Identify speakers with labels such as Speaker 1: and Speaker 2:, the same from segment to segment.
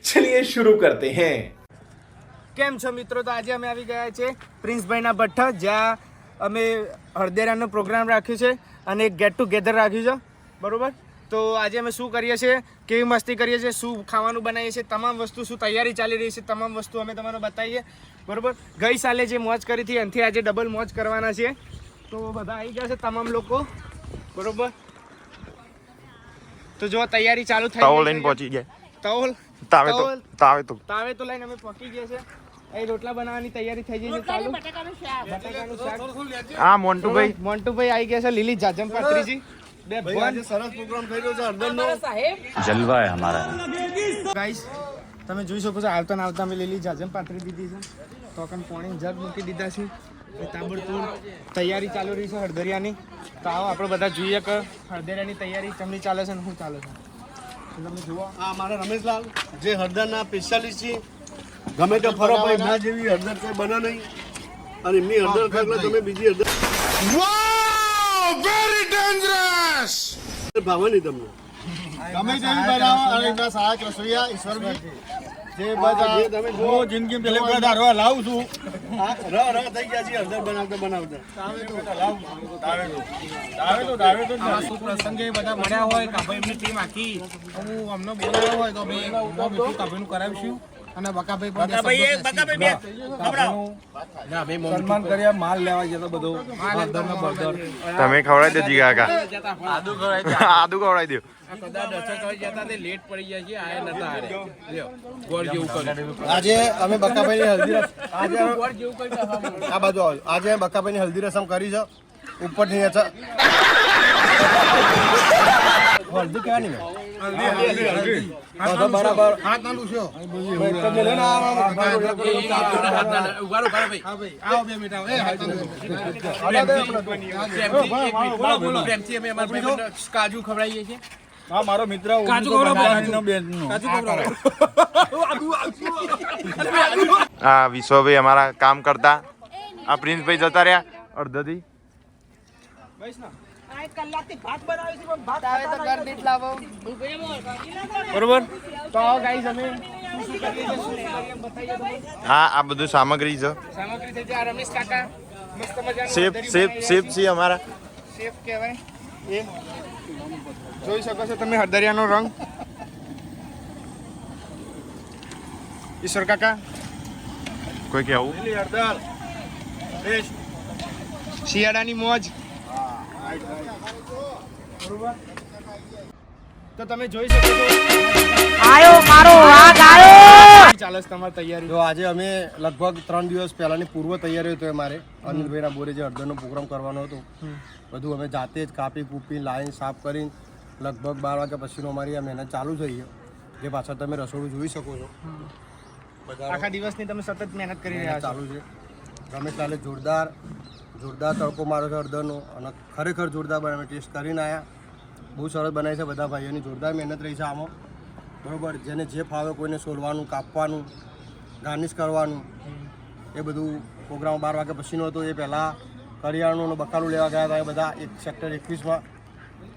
Speaker 1: चलिए शुरू करते हैं।
Speaker 2: કેમ છો મિત્રો? તો આજે અમે આવી ગયા છે પ્રિન્સભાઈના ભઠ્ઠા, જ્યાં અમે હળદેરાનો પ્રોગ્રામ રાખ્યો છે અને એક ગેટ ટુગેધર રાખ્યું છે, બરોબર? તો આજે અમે શું કરીએ છીએ, કેવી મસ્તી કરીએ છીએ, શું ખાવાનું બનાવીએ છીએ, તમામ વસ્તુ, શું તૈયારી ચાલી રહી છે, તમામ વસ્તુ અમે તમને બતાવીએ, બરોબર? ગઈ સાલે જે મોજ કરી હતી એનાથી આજે ડબલ મોજ કરવાના છે. તો બધા આવી ગયા છે, તમામ લોકો, બરોબર? તો જો તૈયારી ચાલુ થઈ
Speaker 3: તાવ લઈને પહોંચી ગયા. તાવે તો
Speaker 2: લઈને અમે પહોંચી ગયા છે. અહીં રોટલા બનાવવાની તૈયારી થઈ ગઈ છે ચાલુ. બટાકાનું શાક.
Speaker 3: હા, મોન્ટુભાઈ
Speaker 2: આવી ગયા છે. લીલી જાજમ પાત્રીજી, બે ભગવાન.
Speaker 4: સરસ પ્રોગ્રામ થઈ રહ્યો છે હળદરનો.
Speaker 3: જલવા હે હમારા.
Speaker 2: ગાઈસ, તમે જોઈ શકો છો, આવતા અમે લીલી જાજમ પાત્રી દીધી છે, ટોકન પાણી જગ મૂકી દીધા છે. તાબડતોડ તૈયારી ચાલુ રહી છે હળદરિયાની. તો આવો આપણે બધા જોઈએ કે હળદરિયાની તૈયારી કેમની ચાલે છે અને શું ચાલે છે. તમે જુઓ,
Speaker 4: આ અમારા રમેશલાલ જે હળદરના સ્પેશિયાલિસ્ટ છે. ગમે તે ફરો ભાઈ, ના જેવી હળદર કોઈ બને નહીં. અને એમની હળદર ખાગલા તમે બીજી હળદર
Speaker 1: वेरी डेंजरस।
Speaker 4: ભાવે નહીં તમને. ગમે તેવી બનાવો અને એમના સહાયક રસોઈયા ઈશ્વરભાઈ જે બધા તમે જો જિંદગી પેલે બધા રવા લાવું છું. ર થઈ ગયા છે હળદર બનાવતા. દાવે તો
Speaker 2: શું પ્રસંગે બધા મળ્યા હોય, કાભાઈ એમની ટીમ આખી હું અમને બોલાવ્યો હોય તો અમે કાભાઈનું કરાવીશું. અને સન્માન કર્યા, માલ લેવા જતો બધો.
Speaker 3: તમે ખવડાવી દેજી કાકા. આદુ ખવડાવી દો.
Speaker 4: આજે અમે બકાભાઈની હલ્દી આ બાજુ આવ્યો. આજે બકાભાઈની હલ્દી રસમ કરી છે. ઉપરથી હલ્દી કહેવાની બરાબર
Speaker 2: કાજુ ખવડાવીએ છીએ.
Speaker 4: હા, મારો મિત્ર
Speaker 3: હા, વિશ્વભાઈ અમારા કામ કરતા. આ પ્રિન્સભાઈ જતા રહ્યા અડધાથી.
Speaker 2: બરોબર. તો ગાઈસ અમે
Speaker 3: હા, આ બધું સામગ્રી છે.
Speaker 2: સામગ્રી થઈ જાય. રમેશ કાકા મસ્ત મજાનું
Speaker 3: શેફ છે અમારા.
Speaker 2: શેફ કહેવાય એ. જોઈ શકો છો તમે હળદરિયાનો રંગ. ઈશ્વર કાકા
Speaker 3: કોઈ કેવું?
Speaker 2: શિયાળાની મોજ. તો તમે જોઈ શકો છો
Speaker 5: આયો મારો વાઘ આયો.
Speaker 2: ચાલે છે તમારી તૈયારી?
Speaker 4: તો આજે અમે લગભગ 3 દિવસ પહેલાની પૂર્વ તૈયારી હતી અમારે. અનિલભાઈના બોરે જે હળદરનો પ્રોગ્રામ કરવાનો હતો, બધું અમે જાતે જ કાપી કૂપી લાઈન સાફ કરીને લગભગ 12 વાગ્યા પછીનો અમારી આ મહેનત ચાલુ થઈ છે. જે પાછળ તમે રસોડું જોઈ શકો છો.
Speaker 2: આખા દિવસની તમે સતત મહેનત કરી રહ્યા છો.
Speaker 4: ચાલુ છે. રમેશલાલે જોરદાર તડકો માર્યો છે હળદરનો અને ખરેખર જોરદાર બનાવે. ટેસ્ટ કરીને આવ્યા, બહુ સરસ બનાવી છે. બધા ભાઈઓની જોરદાર મહેનત રહી છે આમાં, બરાબર. જેને જે ફાવે કોઈને સોલવાનું, કાપવાનું, ગાર્નિશ કરવાનું, એ બધું પ્રોગ્રામ 12 વાગ્યા પછીનો હતો. એ પહેલાં કરિયાણું અને બકાલું લેવા ગયા હતા એ બધા સેક્ટર 21માં.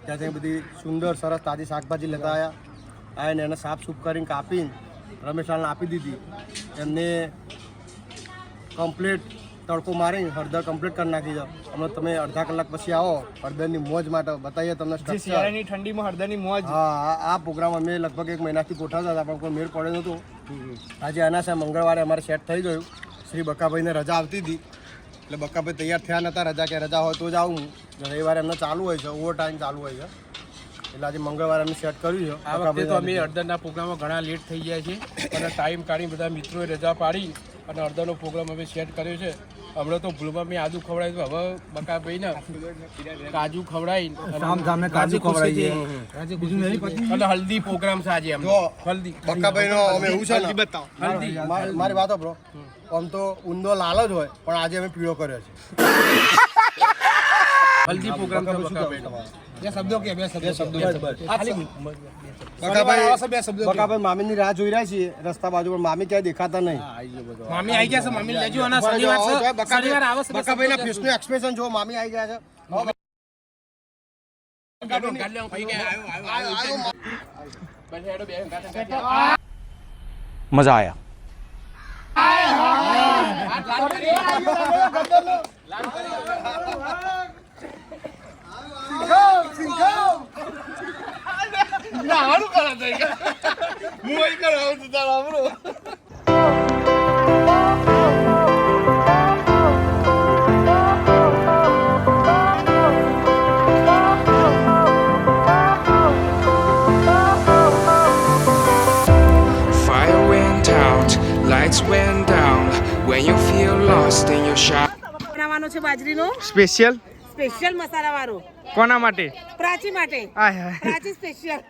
Speaker 4: ત્યાંથી બધી સુંદર સરસ તાજી શાકભાજી લેતા આવ્યા અને એને સાફ સૂફ કરીને કાપીને રમેશલાલને આપી દીધી. એમને કમ્પ્લીટ તડકો મારી હળદર કમ્પ્લીટ કરી નાખી છે. અમે તમે અડધા કલાક પછી આવો હળદરની મોજ માટે બતાવીએ તમને.
Speaker 2: શિયાળાની ઠંડીમાં હળદરની મોજ.
Speaker 4: હા, આ પ્રોગ્રામ અમે લગભગ 1 મહિનાથી ગોઠવતા હતા પણ કોઈ મેળ પડ્યો નહોતો. આજે આના છે મંગળવારે અમારે સેટ થઈ ગયું. શ્રી બકાભાઈને રજા આવતી હતી એટલે બકાભાઈ તૈયાર થયા નહોતા. રજા હોય તો જ આવું. રવિવારે એમને ચાલુ હોય છે, ઓવર ટાઈમ ચાલુ હોય છે. એટલે આજે મંગળવારે અમે સેટ કર્યું છે.
Speaker 6: આ વખતે તો અમે હળદરના પ્રોગ્રામમાં ઘણા લેટ થઈ ગયા છે અને ટાઈમ કાઢી બધા મિત્રોએ રજા પાડી અને હળદરનો પ્રોગ્રામ અમે સેટ કર્યો છે. હમણાં તો ભૂલમાં મેં આદુ ખવડાવ્યું, હવે બકાભાઈને કાજુ ખવડાવી અને હલ્દી પ્રોગ્રામ છે આજે. હલ્દી
Speaker 4: બકાભાઈનો અમે એવું છે ને, હલ્દી મારી વાતો બ્રો, આમ તો ઊંધો લાલ જ હોય પણ આજે અમે પીળો કર્યો છે.
Speaker 6: હલ્દી પ્રોગ્રામ છે બકાભાઈનો.
Speaker 4: બકાભાઈ મામીની રાહ જોઈ રહ્યા છીએ રસ્તા બાજુ, પણ મામી ક્યાંય દેખાતા નહીં.
Speaker 6: મામી આવી ગયા છે, મામી લેજો. અને શનિવાર આવે છે.
Speaker 4: બકાભાઈના ફેસનું એક્સપ્રેશન જો, મામી આવી ગયા છે.
Speaker 7: मज़ा आया।
Speaker 8: Fire went out, lights went down. When you feel lost in your shadow.
Speaker 5: બનાવવાનો છે બાજરીનો
Speaker 2: સ્પેશિયલ
Speaker 5: સ્પેશિયલ મસાલા વાળો
Speaker 2: કોના માટે?
Speaker 5: પ્રાચી માટે
Speaker 2: આય હાય.
Speaker 5: પ્રાચી સ્પેશિયલ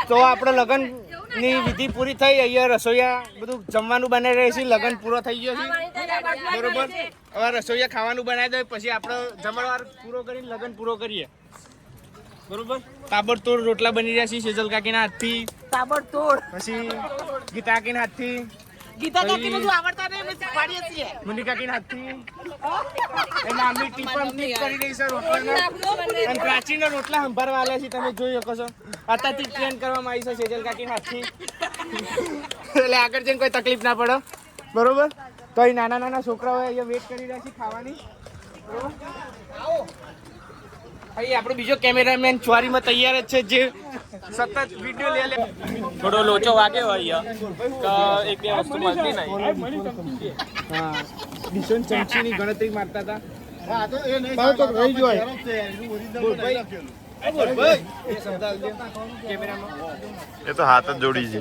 Speaker 2: તો આપણે લગ્નની વિધિ પૂરી થઈ. અહીંયા રસોઈયા બધું જમવાનું બનાવી રહી છે. લગ્ન પૂરો થઈ ગયો છે બરોબર. હવે રસોઈયા ખાવાનું બનાવી દે પછી આપણે જમણવાર પૂરો કરીને લગ્ન પૂરો કરીએ બરોબર. તાબડતોડ રોટલા બની રહ્યા છે સેજલ કાકીના હાથથી.
Speaker 5: તાબડતોડ
Speaker 2: પછી ગીતા કાકીના હાથથી.
Speaker 5: ગીતા કાકીને જો આવડતા નહીં અમે શીખવાડીએ છીએ.
Speaker 2: મુની કાકીના હાથથી. એના આમની ટીપણ કરી રહી છે રોટલાના. અને પ્રાચીના રોટલા સંભાળવા આલ્યા છે તમે જોઈ શકો છો. અત્યારથી ટ્રેન કરવામાં આવી છે સેજલ કાકીના હાથથી. એટલે આગળ જઈને કોઈ તકલીફ ના પડે બરોબર. તો અહીં નાના નાના છોકરાઓ અહીંયા વેટ કરી રહ્યા છે ખાવાની બરોબર. અહીં આપણો બીજો કેમેરામેન ચોરીમાં તૈયાર જ છે જે સતત વિડીયો લે.
Speaker 9: થોડો લોચો વાગ્યો અહીંયા એક બે વસ્તુ મળતી નહીં.
Speaker 2: હા ડીશોન ચમચીની ગણતરી મારતા હતા.
Speaker 3: એ તો હાથ જ જોડી છે.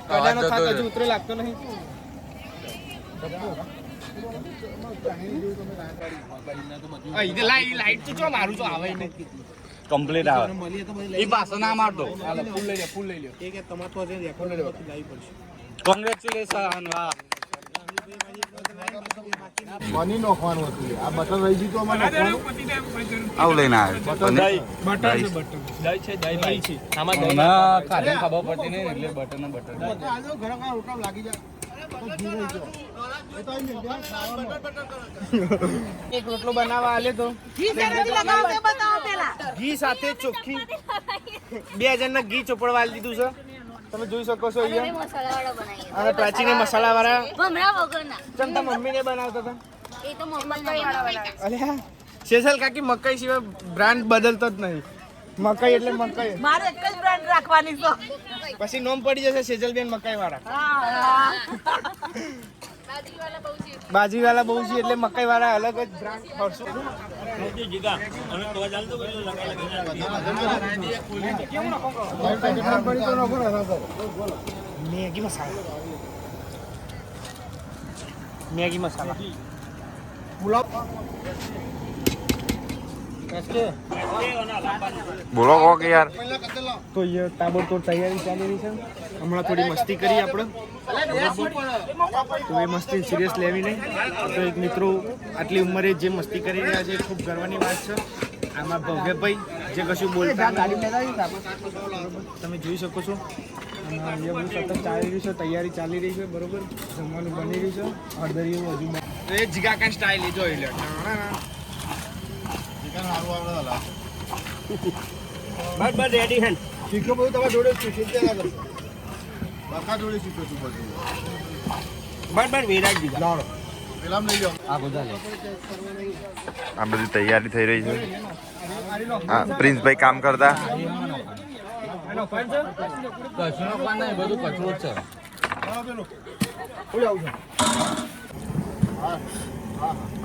Speaker 2: કડાનો થાક હજુ ઉતરે લાગતો નહીં. લાઈટ તો ચો મારું તો આવે નહીં.
Speaker 7: કમ્પ્લીટ આવે એ પાછો ના મારતો.
Speaker 6: ફૂલ લઈ લ્યો.
Speaker 7: કોંગ્રેચ્યુલેશન. વાહ.
Speaker 4: મની નોખવાનું હતું આ બટર રહી ગયું તો અમારે
Speaker 7: આવું લઈને આવે
Speaker 6: બટર છે બટર.
Speaker 9: દહીં છે, દહીં ભાઈ છે. આમાં દહીં
Speaker 7: ખાલી ખબર પડતી નહીં એટલે બટર ને બટર
Speaker 4: ઘણા રોટલા લાગી જાય
Speaker 2: એક રોટલો બનાવવા આલે તો
Speaker 5: ઘી સાથે લગાવો તે બતાવો પહેલા.
Speaker 2: ઘી સાથે ચોખ્ખી 2 જણને ઘી ચોપડવા આલી દીધું છે તમે જોઈ શકો છો અહીંયા. અને પ્રાચીને મસાલા વાળા ચમતા મમ્મીને બનાવતા હતા. અલ્યા સેજલ કાકી મકાઈ સિવાય બ્રાન્ડ બદલતો જ નહીં. મકાઈ એટલે મકાઈ.
Speaker 5: મારે એક જ બ્રાન્ડ રાખવાની છે.
Speaker 2: પછી નોમ પડી જશે સેજલબેન મકાઈ વાળા. બાજીવાલા બહુ છે એટલે મકાઈ વાળા અલગ જ બ્રાન્ડ ખોરશું. મેગી મસાલા મેગી મસાલા
Speaker 3: બોલો કોક યાર.
Speaker 2: તો એ તાબડતોડ તૈયારી ચાલી રહી છે. હમણાં થોડી મસ્તી કરી આપણે તો એ મસ્તી સિરિયસ લેવી નહીં. તો એક મિત્રો આટલી ઉંમરે જે મસ્તી કરી રહ્યા છે ખૂબ ગર્વની વાત છે. આમાં ભવ્યભાઈ જે કશું બોલતા તમે જોઈ શકો છો. એ બધું સતત ચાલી રહ્યું છે. તૈયારી ચાલી રહી છે બરોબર. જમવાનું બની રહ્યું છે. હળદરિયું હજુ એ જીગાકા સ્ટાઇલ એ જોઈ લે.
Speaker 9: બસ રેડી હે.
Speaker 4: શીખો બધું તમારા જોડે શીખ્યા કરશો બાકા જોડે શીખો છું બધું.
Speaker 9: બસ વિરાજ દીધા.
Speaker 4: લાવો પેલા લઈ જાઓ
Speaker 3: આ બધી તૈયારી થઈ રહી છે. હા પ્રિન્સભાઈ કામ કરતા.
Speaker 7: બધું કચરો જ છે.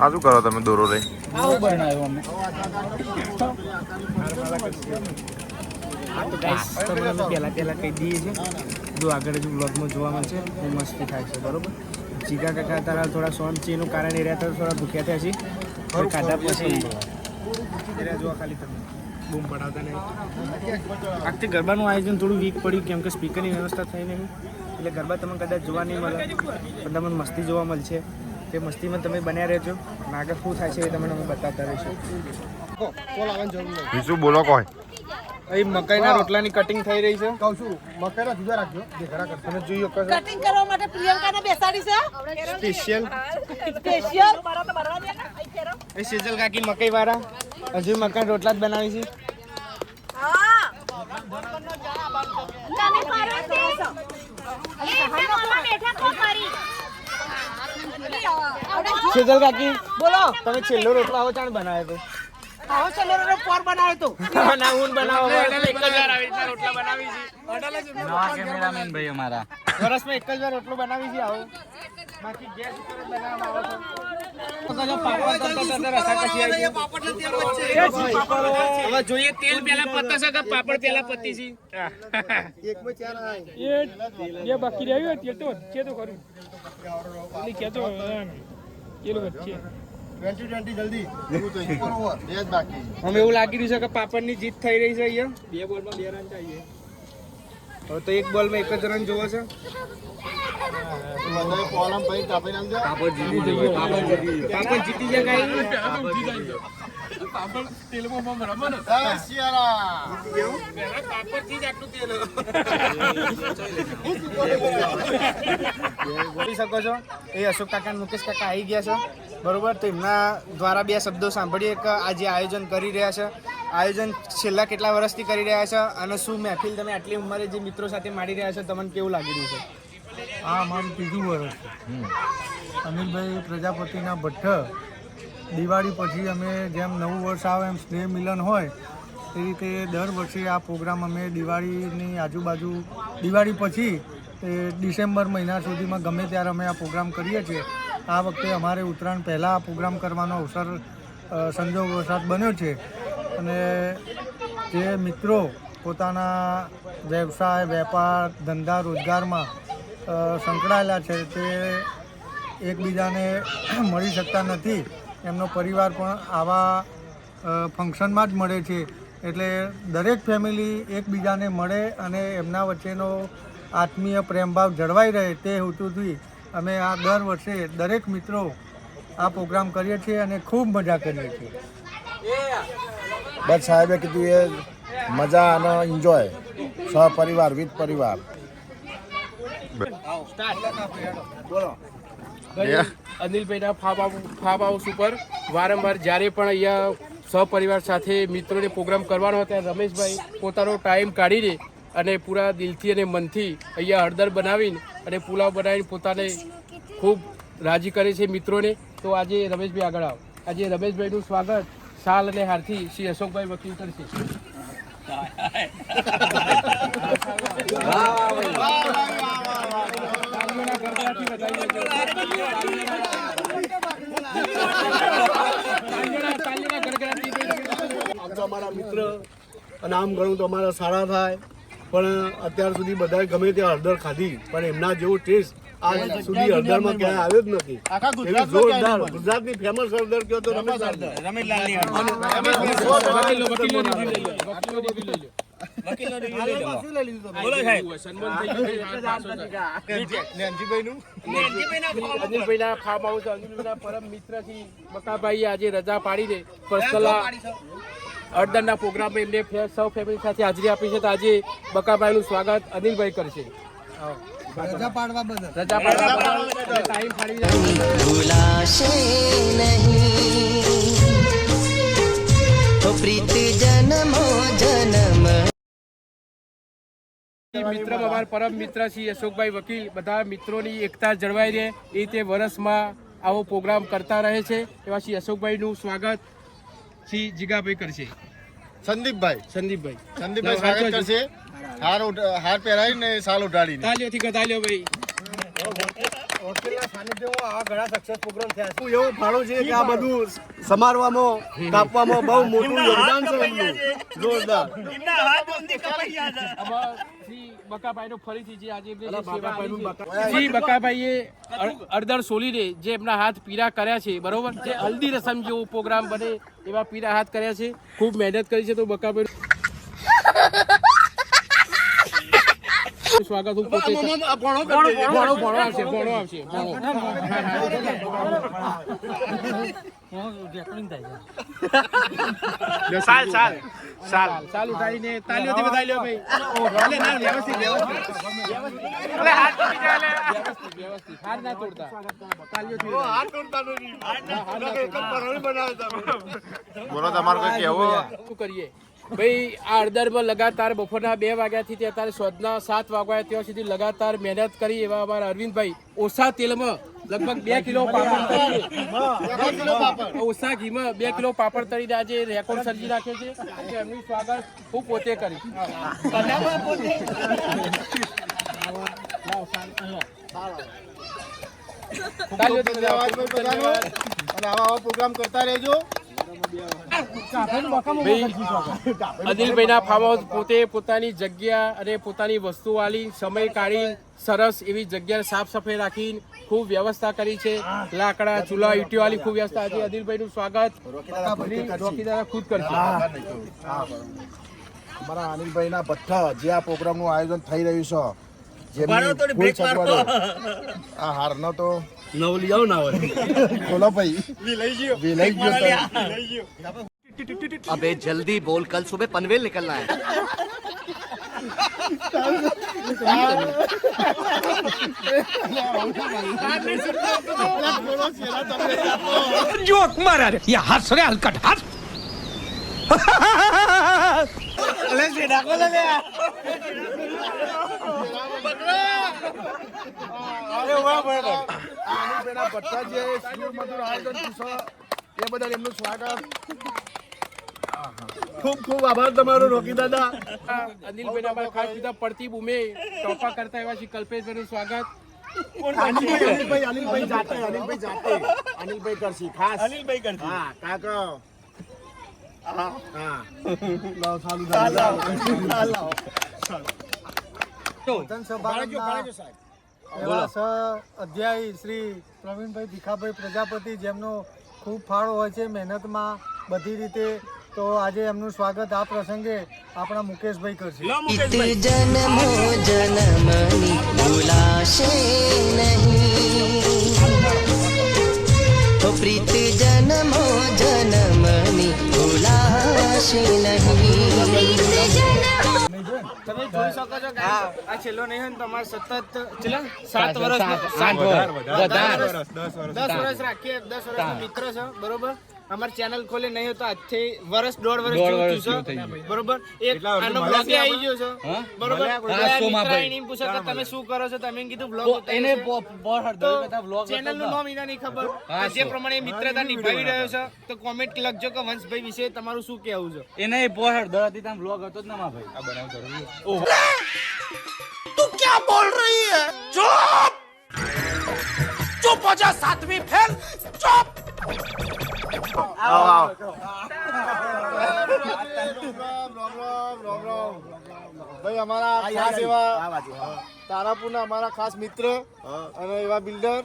Speaker 3: આ શું કરો તમે દોરો લઈ?
Speaker 7: આવું બનાવ્યું અમે.
Speaker 2: પહેલા કહી દઈએ છે જો આગળ હજુ બ્લોગમાં જોવા મળશે એ મસ્તી થાય છે બરોબર. જીગા કાકા તારા થોડા સોન છે એનું કારણ એ રહ્યા થોડા ભૂખ્યા થયા છે. ખાધા પછી જોવા ખાલી તમે બૂમ પડાવતા નહીં. આખથી ગરબાનું આયોજન થોડું વીક પડ્યું કેમ કે સ્પીકરની વ્યવસ્થા થઈ નહીં એટલે ગરબા તમને કદાચ જોવા નહીં મળે પણ તમને મસ્તી જોવા મળશે. તે મસ્તીમાં તમે બન્યા રહેજો. આગળ શું થાય છે એ તમને અમે બતાવતા રહીશું.
Speaker 3: બીજું બોલો કોઈ.
Speaker 2: અહીં મકાઈના રોટલાની કટિંગ થઈ રહી છે.
Speaker 4: કહું છું મકાઈના જુદા રાખજો જે ઘરા કરશો.
Speaker 2: તમે જોઈ શકો છો
Speaker 5: કટિંગ કરવા માટે પ્રિયંકાને બેસાડી છે.
Speaker 2: સ્પેશિયલ
Speaker 5: સ્પેશિયલ
Speaker 2: એ સેજલ કાકી મકાઈ વાળા હજુ મકાઈ રોટલા જ બનાવી છે.
Speaker 5: હા
Speaker 2: સેજલ કાકી
Speaker 5: બોલો
Speaker 2: તમે છેલ્લો રોટલો આવો ચાણ બનાવ્યો
Speaker 5: આવો ચલો રો પોર બનાવ્યો તો
Speaker 2: તો ના હું બનાવો
Speaker 9: એક જ વાર આવી રીતના રોટલા બનાવી છે
Speaker 7: નવા કેમેરામેન ભાઈ અમારા
Speaker 2: વર્ષમાં એક જ વાર રોટલો બનાવી છે આવો બાકી ગેસ ઉપર જ બનાવવામાં આવે છે હવે જોઈએ તેલ પેલા પતશે કે પાપડ પેલા પતી છે
Speaker 4: એકમાં ચાર આય
Speaker 6: ये बाकी रह गया तेल तो अच्छे तो करूं नहीं क्या तो ये लोग अच्छे
Speaker 4: 20 જલ્દી એવું તો ઉપર ઓવર બે જ બાકી
Speaker 2: અમે એવું લાગી રહ્યું છે કે પાપડની જીત થઈ રહી છે અહીંયા
Speaker 6: બે બોલમાં 2 રન चाहिए
Speaker 2: હવે તો એક બોલમાં એક જ રન જોવો છે
Speaker 4: વધારે પોલમ ભાઈ કાપી નાખજો
Speaker 2: પાપડ જીતી જાય કાંઈ
Speaker 6: પાપડ તેલમાં બમ રમે ને
Speaker 2: બોલી શકો છો એ અશોક કાકા અને મુકેશ કાકા આવી ગયા છે બરોબર તો એમના દ્વારા બે શબ્દો સાંભળીએ કે આ જે આયોજન કરી રહ્યા છે આયોજન છેલ્લા કેટલા વર્ષથી કરી રહ્યા છે અને શું મહેફિલ તમે આટલી ઉંમરે જે મિત્રો સાથે માંડી રહ્યા છો તમને કેવું લાગી રહ્યું છે
Speaker 10: આ અમારું ત્રીજું વર્ષ છે અનિલભાઈ પ્રજાપતિના ભઠ્ઠ દિવાળી પછી અમે જેમ નવું વર્ષ આવે એમ સ્નેહ મિલન હોય એ રીતે દર વર્ષે આ પ્રોગ્રામ અમે દિવાળીની આજુબાજુ દિવાળી પછી ડિસેમ્બર મહિના સુધીમાં ગમે ત્યારે અમે આ પ્રોગ્રામ કરીએ છીએ આ વખતે અમારે ઉત્તરાયણ પહેલાં આ પ્રોગ્રામ કરવાનો અવસર સંજોગ વરસાદ બન્યો છે અને જે મિત્રો પોતાના વ્યવસાય વેપાર ધંધા રોજગારમાં સંકળાયેલા છે તે એકબીજાને મળી શકતા નથી એમનો પરિવાર પણ આવા ફંક્શનમાં જ મળે છે એટલે દરેક ફેમિલી એકબીજાને મળે અને એમના વચ્ચેનો આત્મીય પ્રેમભાવ જળવાઈ રહે તે હેતુથી અમે આ દર વર્ષે દરેક મિત્રો આ પ્રોગ્રામ કરીએ છીએ અને ખૂબ મજા કરીએ છીએ
Speaker 4: બસ સાહેબે કીધું એ મજા અને એન્જોય સહપરિવાર વિથ પરિવાર
Speaker 6: અનિલભાઈના ફાર્મ હાઉસ ઉપર વારંવાર જ્યારે પણ અહીંયા સહપરિવાર સાથે મિત્રોને પ્રોગ્રામ કરવાનો હોય ત્યારે રમેશભાઈ પોતાનો ટાઈમ કાઢીને અને પૂરા દિલથી અને મનથી અહીંયા હળદર બનાવીને અને પુલાવ બનાવીને પોતાને ખૂબ રાજી કરે છે મિત્રોને તો આજે રમેશભાઈ આગળ આવો આજે રમેશભાઈનું સ્વાગત સાલ અને હારથી શ્રી અશોકભાઈ વકીલ કરશે
Speaker 4: આમ તો અમારા મિત્ર અને આમ ઘણું તો અમારા સારા થાય પણ અત્યાર સુધી બધાએ ગમે ત્યાં હળદર ખાધી પણ એમના જેવો ટેસ્ટ આજ સુધી હળદરમાં ક્યાંય આવ્યો જ નથી એવી જોરદાર ગુજરાતની ફેમસ હળદર કયો તો રમેશ હળદર
Speaker 6: અનિલભાઈના ફાર્મ હાઉસ અનિલભાઈના પરમ મિત્ર શ્રી બકાભાઈ આજે રજા પાડીને પર્સનલ હળદરના પ્રોગ્રામમાં એમને સૌ ફેમિલી સાથે હાજરી આપી છે તો આજે બકાભાઈનું સ્વાગત અનિલભાઈ કરશે
Speaker 10: રજા પાડવા બદલ
Speaker 6: ટાઈમ ફાળવી
Speaker 11: ભૂલાશે નહીં તો પ્રીત જન્મો જન્મ
Speaker 6: મિત્ર અમારા પરમ મિત્ર શ્રી અશોકભાઈ વકીલ બધા મિત્રોની એકતા જળવાઈ રહે એ રીતે વર્ષમાં આવો પ્રોગ્રામ કરતા રહે છે એવા શ્રી અશોકભાઈનું સ્વાગત શ્રી જીગાભાઈ કરશે સંદીપભાઈ
Speaker 4: સ્વાગત કરશે હાર પહેરાવીને સાલ ઉઠાડીને
Speaker 6: તાલીઓથી તાલીઓ ભાઈ
Speaker 4: હોસ્ટેલના સાનિધ્યમાં આવા ઘણા સક્સેસ પ્રોગ્રામ થયા છે એવું ફાળો છે કે આ બધું સમારવામાં કાપવામાં બહુ મોટું યોગદાન છે એમનું જોરદાર
Speaker 6: શ્રી બકાભાઈનો ફરીથી જે આજે એમને જે સેવા આપી છે, શ્રી બકાભાઈએ અડદર સોલીને જે એમના હાથ પીળા કર્યા છે બરોબર જે હલ્દી રસમ જેવો પ્રોગ્રામ બને એવા પીળા હાથ કર્યા છે ખૂબ મહેનત કરી છે તો બકાભાઈ સ્વાગત હું પોતે ભણો આવશે સાલ ઉઠાડીને તાલીઓથી વધાઈ લ્યો ભાઈ વ્યવસ્થિત હાથ ના તોડતા તાલીઓથી
Speaker 3: બોલો તમારે કોઈ કહેવું
Speaker 6: શું કરીએ ભાઈ આ હળદરમાં લગાતાર બપોરના 2 વાગ્યાથી તે અત્યારે સાંજના 7 વાગ્યા ત્યાં સુધી લગાતાર મહેનત કરી એવા અમારા અરવિંદભાઈ ઓછા તેલમાં લગભગ 2 કિલો પાપડ તળી ઓછા ઘીમાં 2 કિલો પાપડ તળીને આજે રેકોર્ડ સર્જી નાખ્યો છે આજે એમનું સ્વાગત હું પોતે કરી
Speaker 4: અને આવા પ્રોગ્રામ કરતા રહેજો.
Speaker 6: અનિલભાઈના ફાર્મ હાઉસ પોતે પોતાની જગ્યા અને પોતાની વસ્તુ વાળી સમય કાઢી સરસ એવી જગ્યા સાફ સફાઈ રાખી ખૂબ વ્યવસ્થા કરી છે. લાકડા ચૂલા ઈટી વાળી ખૂબ વ્યવસ્થા. આજે અનિલભાઈનું સ્વાગત રોકીદાદા ખુદ કરશે.
Speaker 4: અમારા અનિલભાઈના ભઠ્ઠ જે આ પ્રોગ્રામનું આયોજન થઈ રહ્યું છે આ હારનો તો
Speaker 7: નવ લઈ આવો ના હોય
Speaker 4: બોલો ભાઈ લઈ ગયો.
Speaker 7: अबे जल्दी बोल कल सुबह पनवेल निकलना है
Speaker 8: जोक मारा रे ये हंस रे हलकट हंस
Speaker 2: અલે સેડા કોલે લે
Speaker 4: અરે વાહ ભાઈ અનિલભાઈના ભઠ્ઠા જે સુર મધુર આયોજન છે એ બદલ એમનું સ્વાગત. ખૂબ ખૂબ આભાર તમારો રોકી દાદા.
Speaker 6: અનિલભાઈના ખાસ સીધા પડતી બૂમે ટોપા કરતા એવા શ્રી કલ્પેશભાઈનું સ્વાગત.
Speaker 4: અનિલભાઈ જાતે અનિલભાઈ કરશી ખાસ અનિલભાઈ કરશી. હા કાકા
Speaker 10: એવા સહ અધ્યાયી શ્રી પ્રવીણભાઈ ભીખાભાઈ પ્રજાપતિ જેમનો ખૂબ ફાળો હોય છે મહેનતમાં બધી રીતે. તો આજે એમનું સ્વાગત આ પ્રસંગે આપણા મુકેશભાઈ કરશે.
Speaker 11: जन्मो जन्मनि भुलाशे नहीं तो प्रीत जन्मो जन्मनि भुलाशे नहीं.
Speaker 2: તમે જોઈ શકો છો કે આ છેલ્લો નહીં હોય ને તમારે સતત છેલ્લા 7 વર્ષ 10 વર્ષ રાખીએ 10 વર્ષના મિત્ર છે બરોબર. અમારી ચેનલ ખોલે નહીં તો આજથી વર્ષ 1.5 વર્ષ થયું છે બરોબર. એક આનો બ્લોગ આવી ગયો છે બરોબર. એની પૂછે કે તમે શું કરો છો તમે કીધું બ્લોગ એને ચેનલ નું નામ એને નહીં ખબર. જે પ્રમાણે મિત્રતા નિભાવી રહ્યો છે તો કોમેન્ટ લખજો કે વંશભાઈ વિશે તમારું શું કહેવું છે.
Speaker 7: એને બોહર દરતી તમ બ્લોગ હતો જ ના માં ભાઈ આ બનાવ જરૂરી
Speaker 8: तू क्या बोल रही है चुप चुप हो जा सातवीं फेल चुप
Speaker 4: ભાઈ અમારા ખાસ એવા તારાપુરના અમારા ખાસ મિત્ર અને એવા બિલ્ડર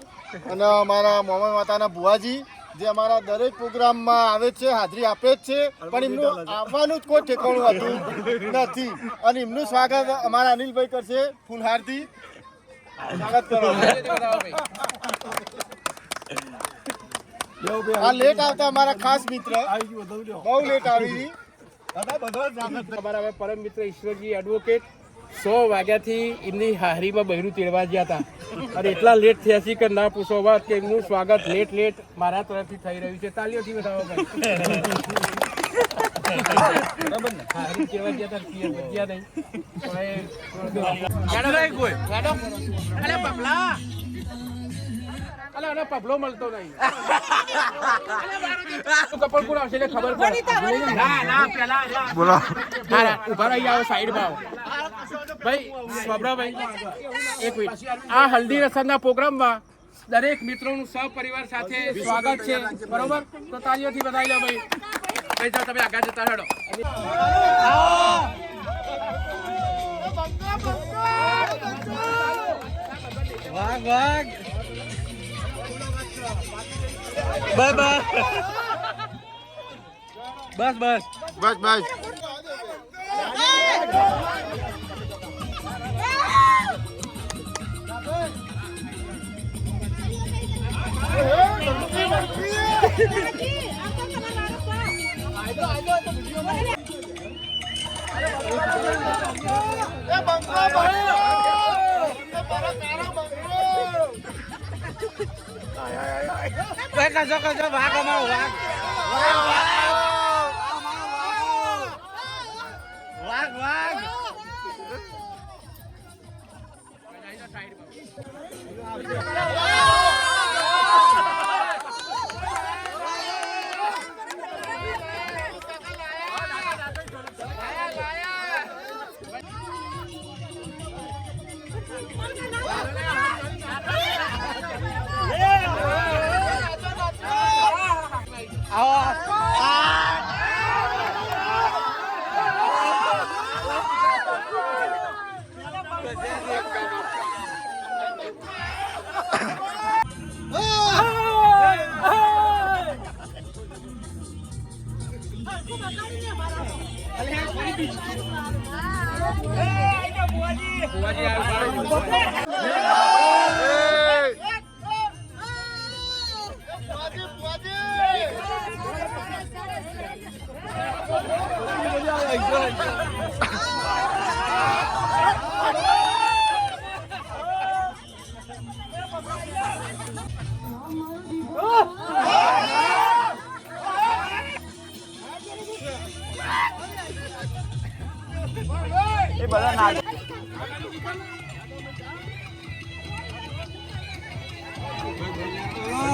Speaker 4: અને અમારા મોહમ્મદ માતાના ભુવાજી જે અમારા દરેક પ્રોગ્રામમાં આવે છે, હાજરી આપે જ છે, પણ એમનું આવવાનું જ કોઈ ઠેકાણું હતું નથી. અને એમનું સ્વાગત અમારા અનિલભાઈ કરશે ફૂલહારથી. સ્વાગત કરો. આ લેટ આવતા અમારા ખાસ મિત્ર બહુ લેટ આવી.
Speaker 6: અમારા હવે પરમ મિત્ર ઈશ્વરજી એડવોકેટ 100 વાગ્યાથી એમની હારીમાં બહેરું તેડવા ગયા હતા અને એટલા લેટ થયા છે કે ના પૂછો વાત કે એમનું સ્વાગત લેટ મારા તરફથી થઈ રહ્યું છે. તાલીઓથી બતાવો ભાઈ. બરાબર ને હારી તેડવા ગયા હતા પીએ ગયા નહીં અરે પપલા અલા આનો પપલો મળતો નહીં. કપડ કોણ આવશે એટલે ખબર પડે. ના પેલા બોલો ઉભા રહી આવો સાઈડમાં આવો ભાઈ. સ્વપ્રાભાઈ એક મિનિટ. આ હલ્દી રસમના પ્રોગ્રામમાં દરેક મિત્રોનું સપરિવાર સાથે સ્વાગત છે બરોબર. તો તાળીઓથી બધાઈ લો ભાઈ. ભાઈ જાઓ તમે આગળ જતા હેડો.
Speaker 7: વાગ વાગ બસ બસ બસ
Speaker 4: બસ બસ
Speaker 2: કજો ભાગ અમારો ભાગ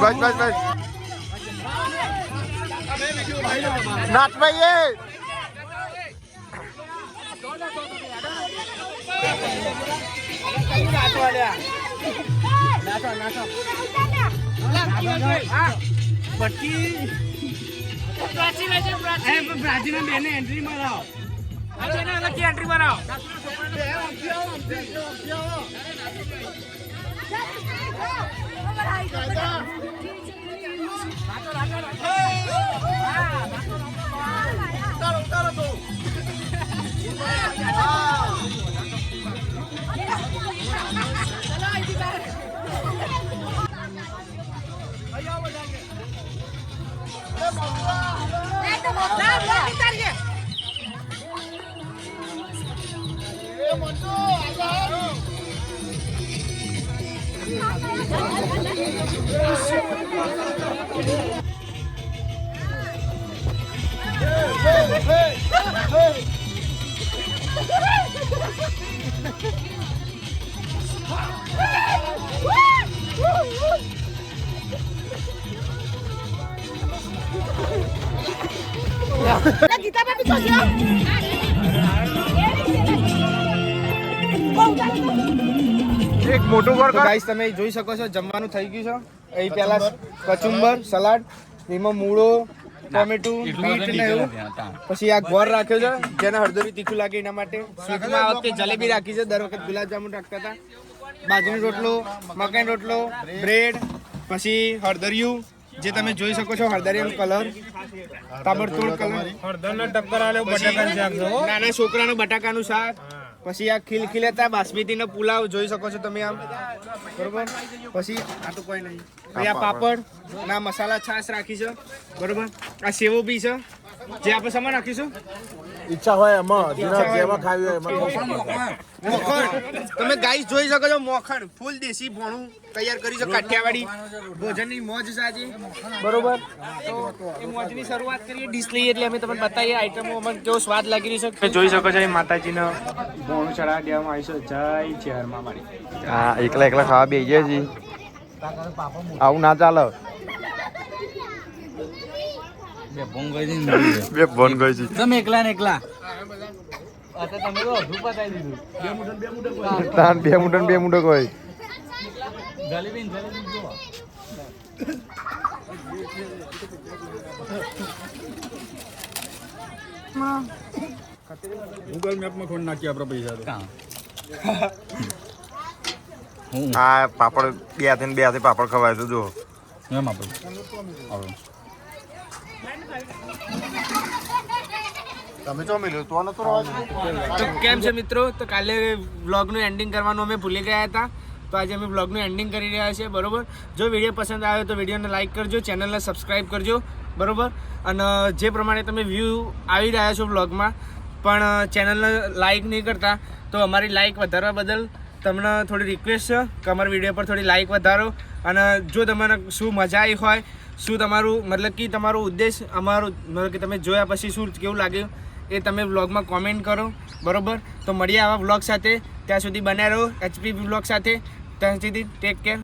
Speaker 3: બસ બસ બસ નાચ ભાઈ
Speaker 2: પ્રાચીના બેને એન્ટ્રી મારાવો એન્ટ્રી મારાવો
Speaker 3: એક મોટું ઘર
Speaker 2: ગાઈસ તમે જોઈ શકો છો જમવાનું થઈ ગયું છે. અહીં પહેલા કચુંબર સલાડ, એમાં મૂળો, ટોમેટું, બીટ ને એવું, પછી આ ગોળ રાખ્યો છે જેને હળદરી તીખું લાગે એના માટે. સ્વીટમાં આ વખતે જલેબી રાખી છે, દર વખત ગુલાબજામુન રાખતા હતા. બાજરીનો રોટલો, મકાઈનો રોટલો, બ્રેડ, પછી હળદરિયું જે તમે જોઈ શકો છો, હળદરિયાનો કલર, તાબડતોડ કલર,
Speaker 6: હળદરનો ટક્કર આલે બટાકાનું શાક છે હો.
Speaker 2: નાના છોકરાનું બટાકાનું શાક, પછી આ ખીલખીલેતા બાસમતીનો પુલાવ જોઈ શકો છો તમે આમ, બરોબર. પછી આ તો કોઈ નહીં, પછી આ પાપડ ના મસાલા છાશ રાખી છે, બરોબર. આ સેવો બી છે જે આપણે શેમાં રાખીશું,
Speaker 4: ઈચ્છા હોય એમાં જેમાં ખાવી હોય એમાં.
Speaker 2: મોખણ તમે ગાઈસ જોઈ શકો છો, મોખણ ફૂલ દેશી ભોણું તૈયાર કરી છે, કાઠિયાવાડી ભોજનની મોજ છે આજે, બરોબર. તો એ મોજની શરૂઆત કરીએ ડીશ લઈએ એટલે અમે તમને બતાવીએ આઈટમો અમને કેવો સ્વાદ લાગી રહ્યો છે.
Speaker 9: જોઈ શકો છો એ માતાજીનો ભોણું ચડાવી દેવામાં આવ્યું છે. જય ચેરમાં મારી.
Speaker 3: હા એકલા એકલા ખાવા બેસી જાય છે, આવું ના ચાલે. બે ફોન ગઈ છે
Speaker 7: તમે એકલા ને એકલા
Speaker 3: તાન બે મુંડો કોઈ
Speaker 4: ગૂગલ મેપમાં ખોટ નાખીએ આપણે પૈસા તો.
Speaker 3: આ પાપડ બે હાથે પાપડ ખવાય છે જો
Speaker 7: એમ આપણે
Speaker 4: તમે ચો મેલ્યો તો નતો રવા.
Speaker 2: તો કેમ છે મિત્રો, તો કાલે વ્લોગનું એન્ડિંગ કરવાનું અમે ભૂલી ગયા હતા, તો આજે અમે વ્લોગનું એન્ડિંગ કરી રહ્યા છીએ, બરોબર. જો વિડીયો પસંદ આવ્યો તો વિડીયોને લાઇક કરજો, ચેનલને સબસ્ક્રાઈબ કરજો, બરોબર. અને જે પ્રમાણે તમે વ્યૂ આવી રહ્યા છો વ્લોગમાં પણ ચેનલને લાઇક નહીં કરતા, તો અમારી લાઇક વધારવા બદલ તમને થોડી રિક્વેસ્ટ છે કે અમારા વિડીયો પર થોડી લાઇક વધારો. અને જો તમને શું મજા આવી હોય, શું તમારું મતલબ કે તમારો ઉદ્દેશ અમારું મતલબ કે તમે જોયા પછી શું કેવું લાગ્યું એ તમે વ્લોગમાં કોમેન્ટ કરો. બરોબર. તો મળીએ આવા વ્લોગ સાથે. ત્યાં સુધી બનાવી રહો HPP વ્લોગ સાથે. ત્યાં સુધી ટેક કેર.